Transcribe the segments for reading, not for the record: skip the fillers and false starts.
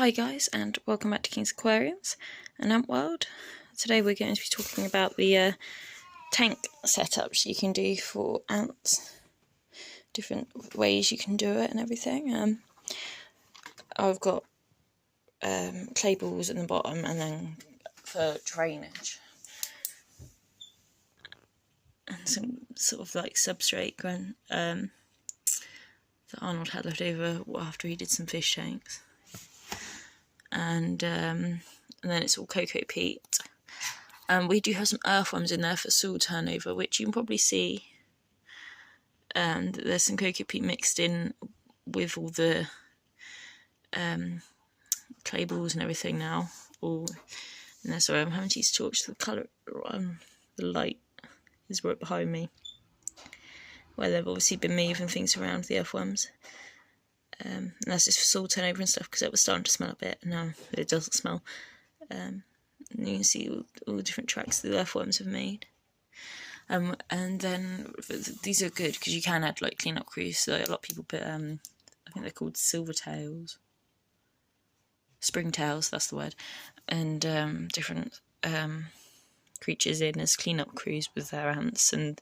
Hi guys, and welcome back to King's Aquariums and Ant World. Today we're going to be talking about the tank setups you can do for ants. Different ways you can do it and everything. I've got clay balls in the bottom and then for drainage. And some sort of like substrate that Arnold had left over after he did some fish tanks. And then it's all cocoa peat. We do have some earthworms in there for soil turnover, which you can probably see. And there's some cocoa peat mixed in with all the clay balls and everything now. All in there. Sorry, I'm having to use torch. The colour, the light is right behind me, where they've obviously been moving things around, the earthworms. And that's just for soil turnover and stuff, because it was starting to smell a bit. Now it doesn't smell. And you can see all the different tracks the earthworms have made. And then these are good because you can add like clean-up crews. So a lot of people put, I think they're called silvertails, springtails. That's the word. And different creatures in as clean-up crews with their ants. And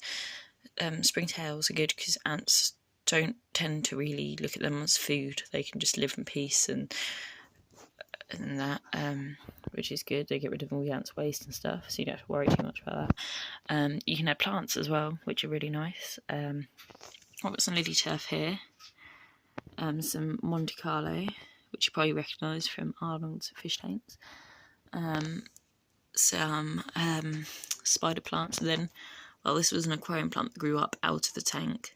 springtails are good because ants don't tend to really look at them as food. They can just live in peace and that, which is good. They get rid of all the ants' waste and stuff, so you don't have to worry too much about that. You can add plants as well, which are really nice. I've got some lily turf here, some Monte Carlo, which you probably recognise from Arnold's fish tanks, some spider plants, and then, well, this was an aquarium plant that grew up out of the tank.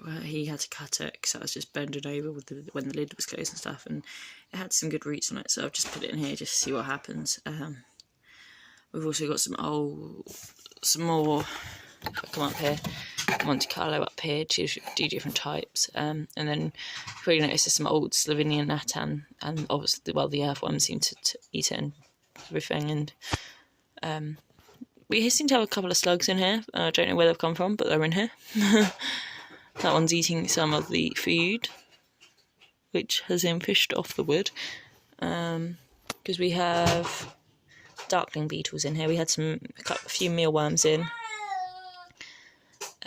Well, he had to cut it because I was just bending over with when the lid was closed and stuff, and it had some good roots on it, so I've just put it in here just to see what happens. We've also got some more, if I come up here, Monte Carlo up here, do different types, and then you probably notice there's some old Slovenian nattan, and obviously, well, the earthworms seem to eat it and everything, and we seem to have a couple of slugs in here. I don't know where they've come from, but they're in here. That one's eating some of the food, which has been fished off the wood. Because we have darkling beetles in here. We had a few mealworms in.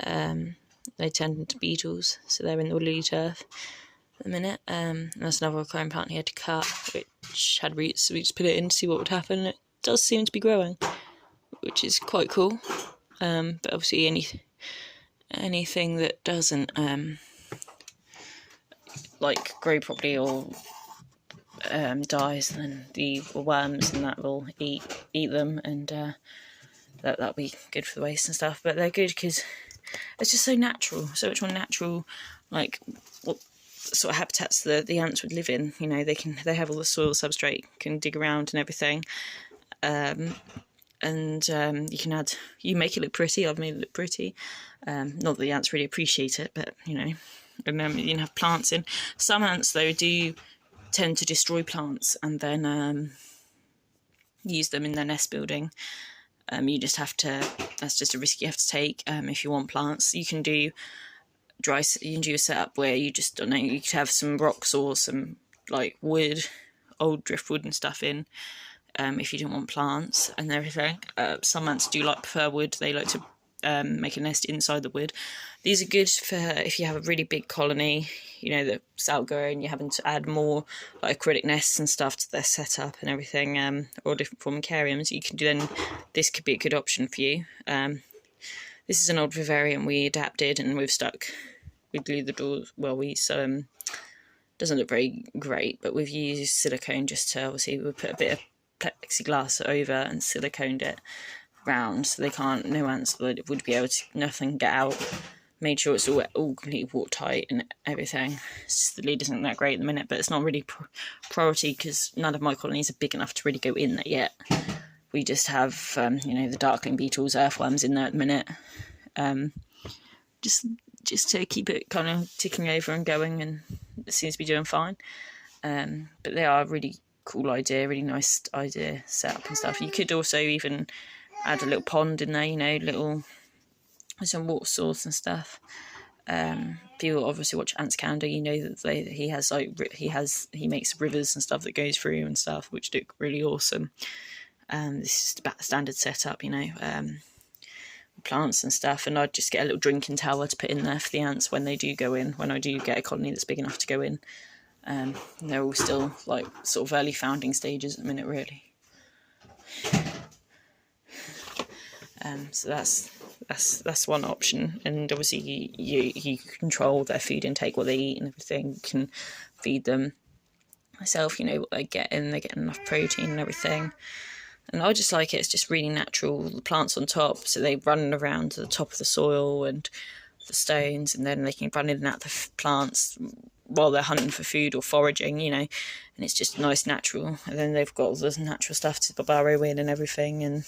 They turned into beetles, so they're in the lily turf at the minute. That's another aquarium plant he had to cut, which had roots, so we just put it in to see what would happen. It does seem to be growing, which is quite cool. But obviously anything that doesn't like grow properly or dies, then the worms and that will eat them, and that'll be good for the waste and stuff. But they're good because it's just so natural, so much more natural, like what sort of habitats the ants would live in. You know, they have all the soil substrate, can dig around and everything. You make it look pretty. I've made it look pretty. Not that the ants really appreciate it, but you know. And then you can have plants in. Some ants though do tend to destroy plants and then use them in their nest building. You just have to. That's just a risk you have to take. If you want plants, you can do You can do a setup where you just don't know. You could have some rocks or some like wood, old driftwood and stuff in. If you don't want plants and everything. Some ants do prefer wood. They like to make a nest inside the wood. These are good for if you have a really big colony, you know, that's outgrowing, you're having to add more like aquatic nests and stuff to their setup and everything, or different formicariums. You can do then. This could be a good option for you. This is an old vivarium we adapted, and we've glued the doors. Well, doesn't look very great, but we've used silicone just to obviously we put a bit of plexiglass over and siliconed it round, so no ants would be able to, nothing get out. Made sure it's all completely watertight and everything. It's just the lid isn't that great at the minute, but it's not really priority because none of my colonies are big enough to really go in there yet. We just have the darkling beetles, earthworms in there at the minute, just to keep it kind of ticking over and going, and it seems to be doing fine. But they are a really cool idea, really nice idea, setup and stuff. You could also even add a little pond in there, you know, some water source and stuff. People obviously watch Ants Calendar, you know that he makes rivers and stuff that goes through and stuff, which look really awesome. This is about the standard setup, you know, plants and stuff, and I'd just get a little drinking tower to put in there for the ants when they do go in, when I do get a colony that's big enough to go in. They're all still like sort of early founding stages at the minute, really. So that's one option, and obviously you control their food intake, what they eat and everything. You can feed them myself, you know, what they're getting enough protein and everything. And I just like it, it's just really natural. The plants on top, so they run around to the top of the soil and the stones, and then they can run in and out the plants while they're hunting for food or foraging, you know, and it's just nice natural. And then they've got all this natural stuff to burrow in and everything, and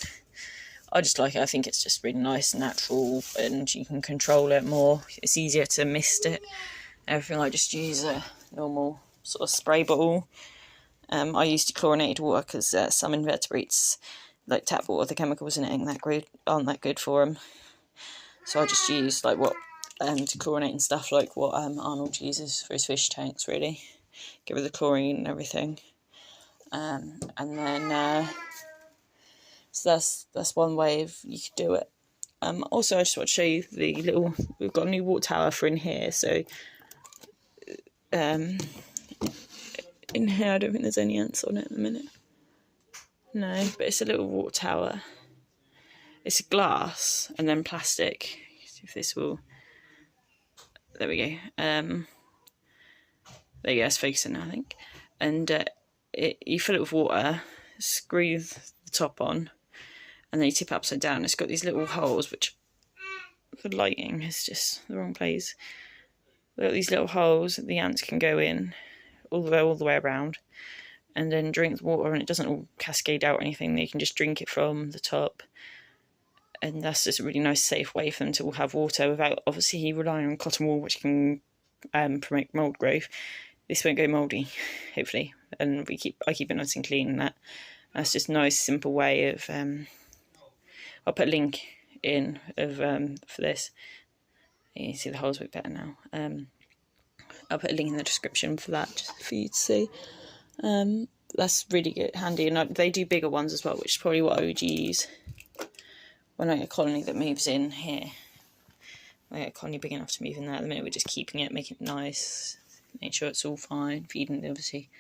I just like it. I think it's just really nice and natural, and you can control it more. It's easier to mist it, everything. I just use a normal sort of spray bottle. I use dechlorinated water because some invertebrates, like tap water, the chemicals in it aren't that good for them. So I just use like what dechlorinating stuff, like what Arnold uses for his fish tanks, really. Get rid of the chlorine and everything. And then so that's one way you could do it. Also, I just want to show you we've got a new water tower for in here. So in here, I don't think there's any ants on it at the minute. No, but it's a little water tower. It's glass and then plastic. See if this will. There we go. There you go. It's focusing now, I think. And you fill it with water, screw the top on, and then you tip it upside down. It's got these little holes, which for lighting is just the wrong place. They've got these little holes that the ants can go in all the way around, and then drink the water, and it doesn't all cascade out or anything. They can just drink it from the top, and that's just a really nice, safe way for them to have water without obviously relying on cotton wool, which can promote mould growth. This won't go mouldy, hopefully, and I keep it nice and clean. And that's just a nice, simple way of. I'll put a link in of for this. You can see the holes a bit better now. I'll put a link in the description for that, just for you to see. That's really good, handy, and they do bigger ones as well, which is probably what I would use when I get a colony that moves in here. When I get a colony big enough to move in there. At the minute, we're just keeping it, making it nice, make sure it's all fine, feeding obviously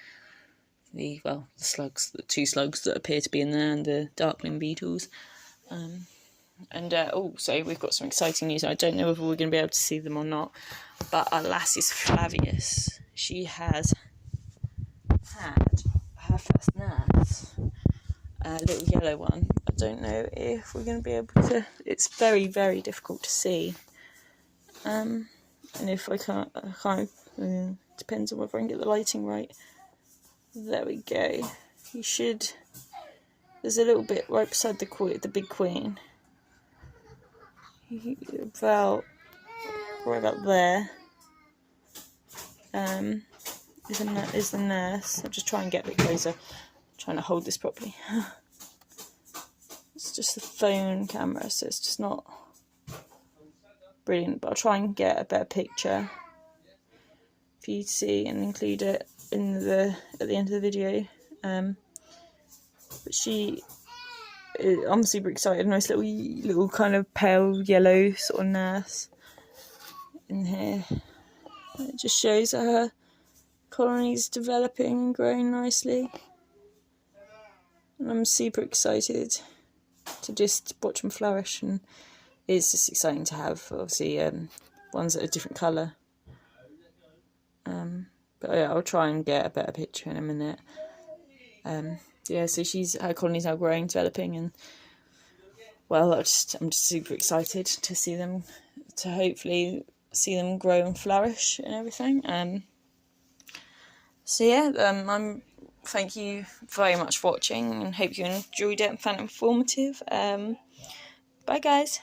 the slugs, the 2 slugs that appear to be in there, and the darkling beetles. Also, we've got some exciting news. I don't know if we're going to be able to see them or not, but our Lassis Flavius, she has had her first nurse, a little yellow one. I don't know if we're going to be able to. It's very, very difficult to see. And if I can't. Depends on whether I can get the lighting right. There we go. You should. There's a little bit right beside the big queen. Right about there. Is the nurse. I'll just try and get a bit closer. I'm trying to hold this properly. It's just the phone camera, so it's just not brilliant. But I'll try and get a better picture for you to see and include it in at the end of the video. But I'm super excited. Nice little kind of pale yellow sort of nurse in here. It just shows that her colony's developing and growing nicely, and I'm super excited to just watch them flourish. And it's just exciting to have obviously ones that are different colour. But yeah, I'll try and get a better picture in a minute. Yeah, so her colony's now growing, developing, and I'm just super excited to see them, to hopefully see them grow and flourish and everything. So yeah, thank you very much for watching, and hope you enjoyed it and found it informative. Bye guys.